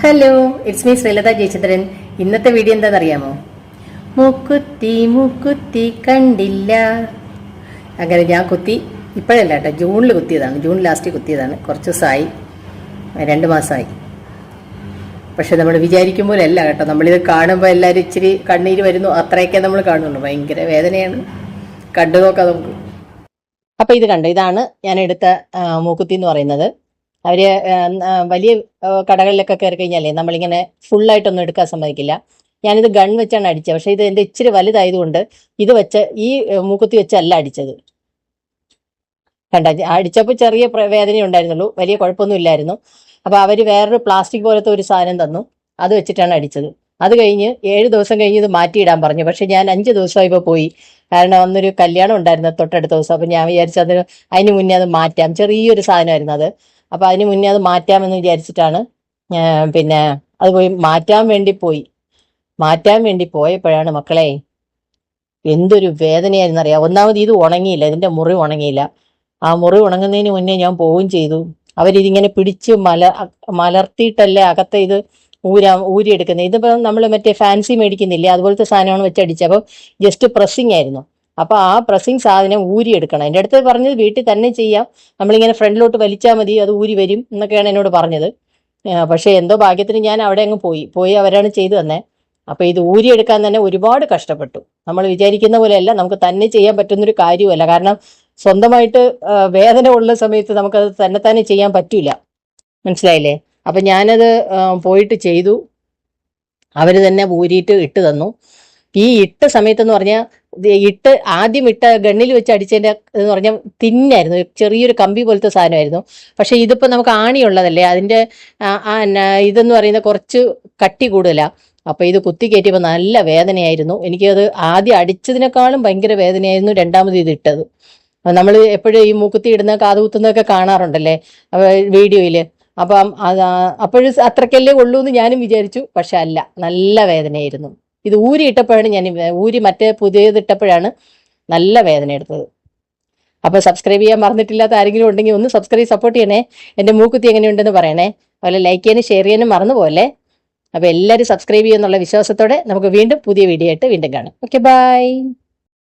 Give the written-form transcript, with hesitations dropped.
Hello, it's me Sreelatha Jayachandran. ഇന്നത്തെ video എന്താണെന്നറിയാമോ? മൂക്കുത്തി മൂക്കുത്തി കണ്ടില്ല. അങ്ങനെ ഞാൻ കുത്തി, ഇപ്പോഴല്ല കേട്ടോ, ജൂണിൽ കുത്തിയതാണ്. June last കുത്തിയതാണ്. കുറച്ച് ദിവസമായി, 2 മാസമായി. പക്ഷെ നമ്മൾ വിചാരിക്കും പോലെ അല്ല കേട്ടോ. നമ്മളിത് കാണുമ്പോൾ എല്ലാവരും ഇച്ചിരി കണ്ണീര് വരുന്നു, അത്രയൊക്കെ നമ്മൾ കാണുന്നുള്ളൂ. ഭയങ്കര വേദനയാണ്. കണ്ടു നോക്കാം നമുക്ക്. അപ്പം ഇത് കണ്ടോ, ഇതാണ് ഞാൻ എടുത്ത മൂക്കുത്തി എന്ന് പറയുന്നത്. അവര് വലിയ കടകളിലൊക്കെ കയറി കഴിഞ്ഞാലേ നമ്മളിങ്ങനെ ഫുള്ളായിട്ടൊന്നും എടുക്കാൻ സമ്മതിക്കില്ല. ഞാനിത് ഗൺ വെച്ചാണ് അടിച്ചത്. പക്ഷെ ഇത് എൻ്റെ ഇച്ചിരി വലുതായതുകൊണ്ട് ഇത് വെച്ച് ഈ മൂക്കുത്തി വെച്ചല്ല അടിച്ചത്. കണ്ട, അടിച്ചപ്പോൾ ചെറിയ വേദന ഉണ്ടായിരുന്നുള്ളൂ, വലിയ കുഴപ്പമൊന്നും ഇല്ലായിരുന്നു. അപ്പോൾ അവർ വേറൊരു പ്ലാസ്റ്റിക് പോലത്തെ ഒരു സാധനം തന്നു, അത് വെച്ചിട്ടാണ് അടിച്ചത്. അത് കഴിഞ്ഞ് 7 ദിവസം കഴിഞ്ഞ് ഇത് മാറ്റിയിടാൻ പറഞ്ഞു. പക്ഷെ ഞാൻ 5 ദിവസമായപ്പോൾ പോയി. കാരണം അന്നൊരു കല്യാണം ഉണ്ടായിരുന്നു തൊട്ടടുത്ത ദിവസം. അപ്പം ഞാൻ വിചാരിച്ചത് അതിന് മുന്നേ അത് മാറ്റാം. ചെറിയൊരു സാധനമായിരുന്നു അത്. അപ്പം അതിന് മുന്നേ അത് മാറ്റാമെന്ന് വിചാരിച്ചിട്ടാണ് പിന്നെ അത് പോയി മാറ്റാൻ വേണ്ടി പോയപ്പോഴാണ് മക്കളെ എന്തൊരു വേദനയായിരുന്നറിയാം. ഒന്നാമത് ഇത് ഉണങ്ങിയില്ല, ഇതിൻ്റെ മുറി ഉണങ്ങിയില്ല. ആ മുറി ഉണങ്ങുന്നതിന് മുന്നേ ഞാൻ പോവുകയും ചെയ്തു. അവരിതിങ്ങനെ പിടിച്ച് മലർത്തിയിട്ടല്ലേ അകത്തെ ഇത് ഊരിയെടുക്കുന്നത്. ഇതിപ്പോൾ നമ്മൾ മറ്റേ ഫാൻസി മേടിക്കുന്നില്ലേ, അതുപോലത്തെ സാധനമാണ് വെച്ചടിച്ചത്. അപ്പോൾ ജസ്റ്റ് പ്രസ്സിങ് ആയിരുന്നു. അപ്പോൾ ആ പ്രസ്സിങ് സാധനം ഊരിയെടുക്കണം. എൻ്റെ അടുത്ത് പറഞ്ഞത് വീട്ടിൽ തന്നെ ചെയ്യാം, നമ്മളിങ്ങനെ ഫ്രണ്ടിലോട്ട് വലിച്ചാൽ മതി, അത് ഊരി വരും എന്നൊക്കെയാണ് എന്നോട് പറഞ്ഞത്. പക്ഷേ എന്തോ ഭാഗ്യത്തിന് ഞാൻ അവിടെ അങ്ങ് പോയി അവരാണ് ചെയ്തു തന്നെ. അപ്പോൾ ഇത് ഊരിയെടുക്കാൻ തന്നെ ഒരുപാട് കഷ്ടപ്പെട്ടു. നമ്മൾ വിചാരിക്കുന്ന പോലെയല്ല, നമുക്ക് തന്നെ ചെയ്യാൻ പറ്റുന്നൊരു കാര്യമല്ല. കാരണം സ്വന്തമായിട്ട് വേദന ഉള്ള സമയത്ത് നമുക്കത് തന്നെ ചെയ്യാൻ പറ്റില്ല. മനസ്സിലായില്ലേ? അപ്പം ഞാനത് പോയിട്ട് ചെയ്തു. അവർ തന്നെ ഊരിയിട്ട് ഇട്ട് തന്നു. ഈ ഇട്ട സമയത്തെന്ന് പറഞ്ഞാൽ ആദ്യം ഇട്ട ഗണ്ണിൽ വെച്ച് അടിച്ചതിൻ്റെ എന്ന് പറഞ്ഞാൽ തിന്നായിരുന്നു, ചെറിയൊരു കമ്പി പോലത്തെ സാധനമായിരുന്നു. പക്ഷേ ഇതിപ്പോൾ നമുക്ക് ആണിയുള്ളതല്ലേ, അതിൻ്റെ ഇതെന്ന് പറയുന്നത് കുറച്ച് കട്ടി കൂടുതലാണ്. അപ്പോൾ ഇത് കുത്തി കയറ്റിയപ്പോൾ നല്ല വേദനയായിരുന്നു. എനിക്കത് ആദ്യം അടിച്ചതിനേക്കാളും ഭയങ്കര വേദനയായിരുന്നു രണ്ടാമത് ഇത് ഇട്ടത്. നമ്മൾ എപ്പോഴും ഈ മൂക്കുത്തി ഇടുന്ന കാതുകുത്തുന്നതൊക്കെ കാണാറുണ്ടല്ലേ വീഡിയോയിൽ. അപ്പം അപ്പോഴും അത്രയ്ക്കല്ലേ ഉള്ളൂ എന്ന് ഞാനും വിചാരിച്ചു. പക്ഷെ അല്ല, നല്ല വേദനയായിരുന്നു. ഇത് ഊരി മറ്റേ പുതിയതിട്ടപ്പോഴാണ് നല്ല വേദന എടുത്തത്. അപ്പോൾ സബ്സ്ക്രൈബ് ചെയ്യാൻ മറന്നിട്ടില്ലാത്ത ആരെങ്കിലും ഉണ്ടെങ്കിൽ ഒന്ന് സപ്പോർട്ട് ചെയ്യണേ. എൻ്റെ മൂക്കുത്തി എങ്ങനെയുണ്ടെന്ന് പറയണേ. അതുപോലെ ലൈക്ക് ചെയ്യാനും ഷെയർ ചെയ്യാനും മറന്നു പോലെ. അപ്പോൾ എല്ലാവരും സബ്സ്ക്രൈബ് ചെയ്യുന്നുള്ള വിശ്വാസത്തോടെ നമുക്ക് വീണ്ടും പുതിയ വീഡിയോ ആയിട്ട് വീണ്ടും കാണാം. Okay, by.